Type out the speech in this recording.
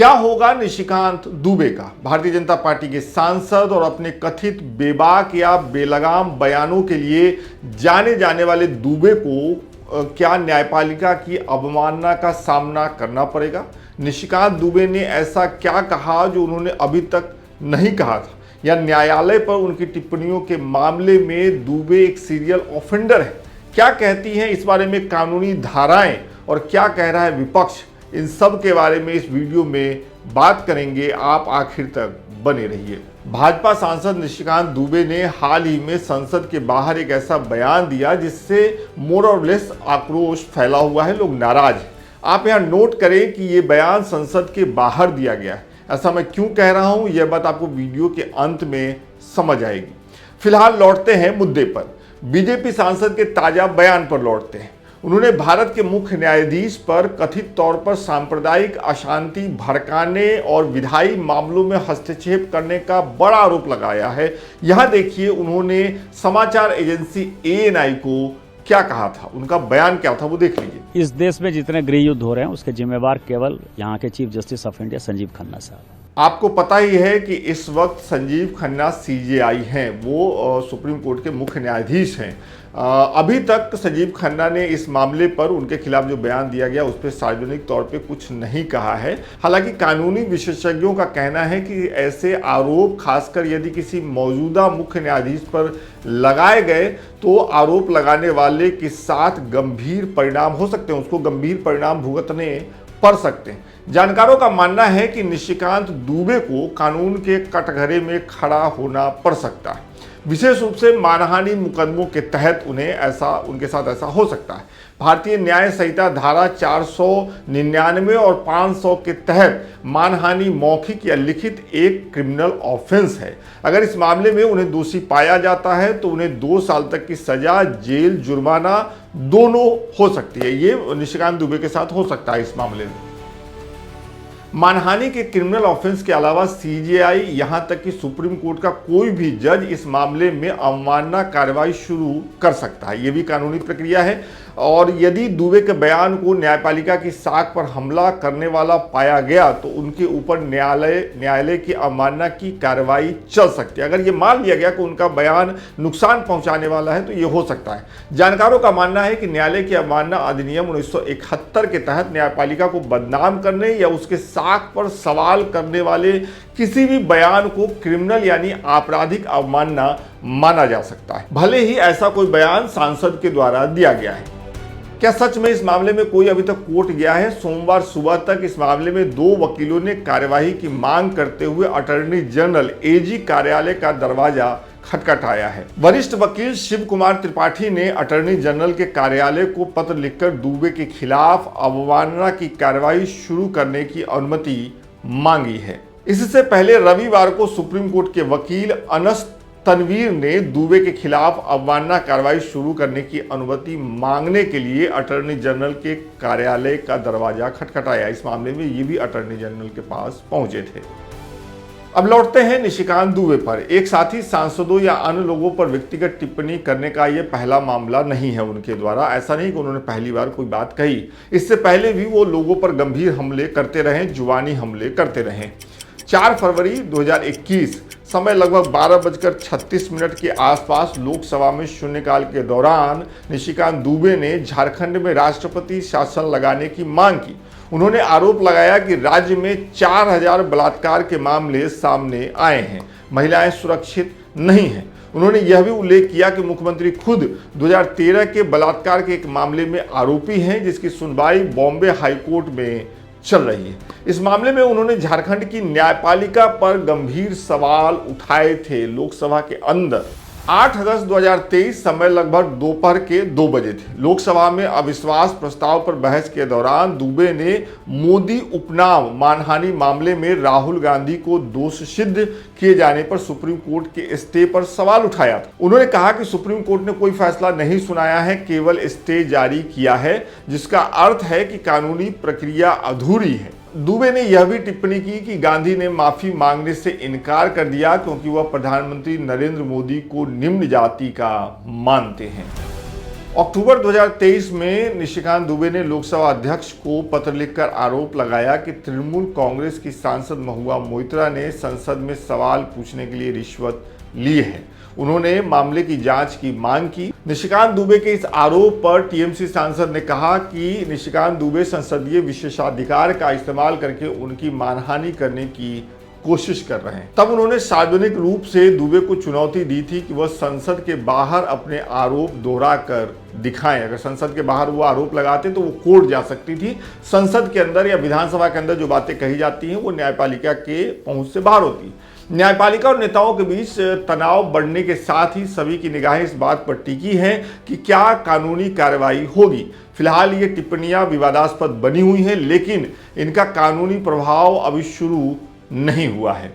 क्या होगा निशिकांत दुबे का? भारतीय जनता पार्टी के सांसद और अपने कथित बेबाक या बेलगाम बयानों के लिए जाने जाने वाले दुबे को क्या न्यायपालिका की अवमानना का सामना करना पड़ेगा? निशिकांत दुबे ने ऐसा क्या कहा जो उन्होंने अभी तक नहीं कहा था, या न्यायालय पर उनकी टिप्पणियों के मामले में दुबे एक सीरियल ऑफेंडर है? क्या कहती हैं इस बारे में कानूनी धाराएं और क्या कह रहा है विपक्ष? इन सब के बारे में इस वीडियो में बात करेंगे। आप आखिर तक बने रहिए। भाजपा सांसद निशिकांत दुबे ने हाल ही में संसद के बाहर एक ऐसा बयान दिया जिससे मोर और लेस आक्रोश फैला हुआ है, लोग नाराज हैं। आप यहाँ नोट करें कि ये बयान संसद के बाहर दिया गया है। ऐसा मैं क्यों कह रहा हूँ, यह बात आपको वीडियो के अंत में समझ आएगी। फिलहाल लौटते हैं मुद्दे पर। बीजेपी सांसद के ताजा बयान पर लौटते हैं। उन्होंने भारत के मुख्य न्यायाधीश पर कथित तौर पर सांप्रदायिक अशांति भड़काने और विधायी मामलों में हस्तक्षेप करने का बड़ा आरोप लगाया है। यहां देखिए उन्होंने समाचार एजेंसी ANI को क्या कहा था, उनका बयान क्या था, वो देख लीजिए। इस देश में जितने गृह युद्ध हो रहे हैं उसके जिम्मेवार केवल यहाँ के chief justice of India Sanjeev Khanna साहब। आपको पता ही है कि इस वक्त संजीव खन्ना CJI हैं, वो सुप्रीम कोर्ट के मुख्य न्यायाधीश हैं। अभी तक संजीव खन्ना ने इस मामले पर उनके खिलाफ जो बयान दिया गया उस पर सार्वजनिक तौर पे कुछ नहीं कहा है। हालांकि कानूनी विशेषज्ञों का कहना है कि ऐसे आरोप खासकर यदि किसी मौजूदा मुख्य न्यायाधीश पर लगाए गए तो आरोप लगाने वाले के साथ गंभीर परिणाम हो सकते हैं, उसको गंभीर परिणाम भुगतने पड़ सकते हैं। जानकारों का मानना है कि निशिकांत दुबे को कानून के कटघरे में खड़ा होना पड़ सकता है। विशेष रूप से मानहानि मुकदमों के तहत उनके साथ ऐसा हो सकता है। भारतीय न्याय संहिता धारा 499 और 500 के तहत मानहानि मौखिक या लिखित एक क्रिमिनल ऑफेंस है। अगर इस मामले में उन्हें दोषी पाया जाता है तो उन्हें 2 साल तक की सजा, जेल, जुर्माना दोनों हो सकती है। ये निशिकांत दुबे के साथ हो सकता है। इस मामले में मानहानि के क्रिमिनल ऑफेंस के अलावा CJI यहां तक कि सुप्रीम कोर्ट का कोई भी जज इस मामले में अवमानना कार्रवाई शुरू कर सकता है। यह भी कानूनी प्रक्रिया है। और यदि दुबे के बयान को न्यायपालिका की साख पर हमला करने वाला पाया गया तो उनके ऊपर न्यायालय की अवमानना की कार्रवाई चल सकती है। अगर ये मान लिया गया कि उनका बयान नुकसान पहुंचाने वाला है तो ये हो सकता है। जानकारों का मानना है कि न्यायालय की अवमानना अधिनियम 1971 के तहत न्यायपालिका को बदनाम करने या उसके साख पर सवाल करने वाले किसी भी बयान को क्रिमिनल यानी आपराधिक अवमानना माना जा सकता है, भले ही ऐसा कोई बयान सांसद के द्वारा दिया गया है। क्या सच में इस मामले में कोई अभी तक कोर्ट गया है? सोमवार सुबह तक इस मामले में 2 वकीलों ने कार्यवाही की मांग करते हुए अटॉर्नी जनरल AG कार्यालय का दरवाजा खटखटाया है। वरिष्ठ वकील शिव कुमार त्रिपाठी ने अटॉर्नी जनरल के कार्यालय को पत्र लिखकर दुबे के खिलाफ अवमानना की कार्रवाई शुरू करने की अनुमति मांगी है। इससे पहले रविवार को सुप्रीम कोर्ट के वकील अनस तनवीर ने दुबे के खिलाफ अवमानना कार्रवाई शुरू करने की अनुमति मांगने के लिए अटॉर्नी जनरल के कार्यालय का दरवाजा खटखटाया। इस मामले में ये भी अटॉर्नी जनरल के पास पहुंचे थे। अब लौटते हैं निशिकांत दुबे पर। एक साथी सांसदों या अन्य लोगों पर व्यक्तिगत टिप्पणी करने का यह पहला मामला नहीं है उनके द्वारा। ऐसा नहीं कि उन्होंने पहली बार कोई बात कही, इससे पहले भी वो लोगों पर गंभीर हमले करते रहे, जुबानी हमले करते रहे। 4 फरवरी 2021 समय लगभग 12:36 के आसपास लोकसभा में शून्यकाल के दौरान निशिकांत दुबे ने झारखंड में राष्ट्रपति शासन लगाने की मांग की। उन्होंने आरोप लगाया कि राज्य में 4000 बलात्कार के मामले सामने आए हैं, महिलाएं सुरक्षित नहीं हैं। उन्होंने यह भी उल्लेख किया कि मुख्यमंत्री खुद 2013 के बलात्कार के एक मामले में आरोपी हैं जिसकी सुनवाई बॉम्बे हाईकोर्ट में चल रही है। इस मामले में उन्होंने झारखंड की न्यायपालिका पर गंभीर सवाल उठाए थे। लोकसभा के अंदर 8 अगस्त 2023 समय लगभग दोपहर के 2 बजे थे। लोकसभा में अविश्वास प्रस्ताव पर बहस के दौरान दुबे ने मोदी उपनाम मानहानि मामले में राहुल गांधी को दोष सिद्ध किए जाने पर सुप्रीम कोर्ट के स्टे पर सवाल उठाया था। उन्होंने कहा कि सुप्रीम कोर्ट ने कोई फैसला नहीं सुनाया है, केवल स्टे जारी किया है, जिसका अर्थ है कि कानूनी प्रक्रिया अधूरी है। दुबे ने यह भी टिप्पणी की कि गांधी ने माफी मांगने से इनकार कर दिया क्योंकि वह प्रधानमंत्री नरेंद्र मोदी को निम्न जाति का मानते हैं। अक्टूबर 2023 में निशिकांत दुबे ने लोकसभा अध्यक्ष को पत्र लिखकर आरोप लगाया कि तृणमूल कांग्रेस की सांसद महुआ मोइत्रा ने संसद में सवाल पूछने के लिए रिश्वत ली है। उन्होंने मामले की जांच की मांग की। निशिकांत दुबे के इस आरोप पर टीएमसी सांसद ने कहा कि निशिकांत दुबे संसदीय विशेषाधिकार का इस्तेमाल करके उनकी मानहानि करने की कोशिश कर रहे हैं। तब उन्होंने सार्वजनिक रूप से दुबे को चुनौती दी थी कि वह संसद के बाहर अपने आरोप दोहरा कर दिखाएं। अगर संसद के बाहर वो आरोप लगाते तो वो कोर्ट जा सकती थी। संसद के अंदर या विधानसभा के अंदर जो बातें कही जाती हैं वो न्यायपालिका के पहुंच से बाहर होती है। न्यायपालिका और नेताओं के बीच तनाव बढ़ने के साथ ही सभी की निगाहें इस बात पर टिकी हैं कि क्या कानूनी कार्रवाई होगी। फिलहाल ये टिप्पणियां विवादास्पद बनी हुई हैं, लेकिन इनका कानूनी प्रभाव अभी शुरू नहीं हुआ है।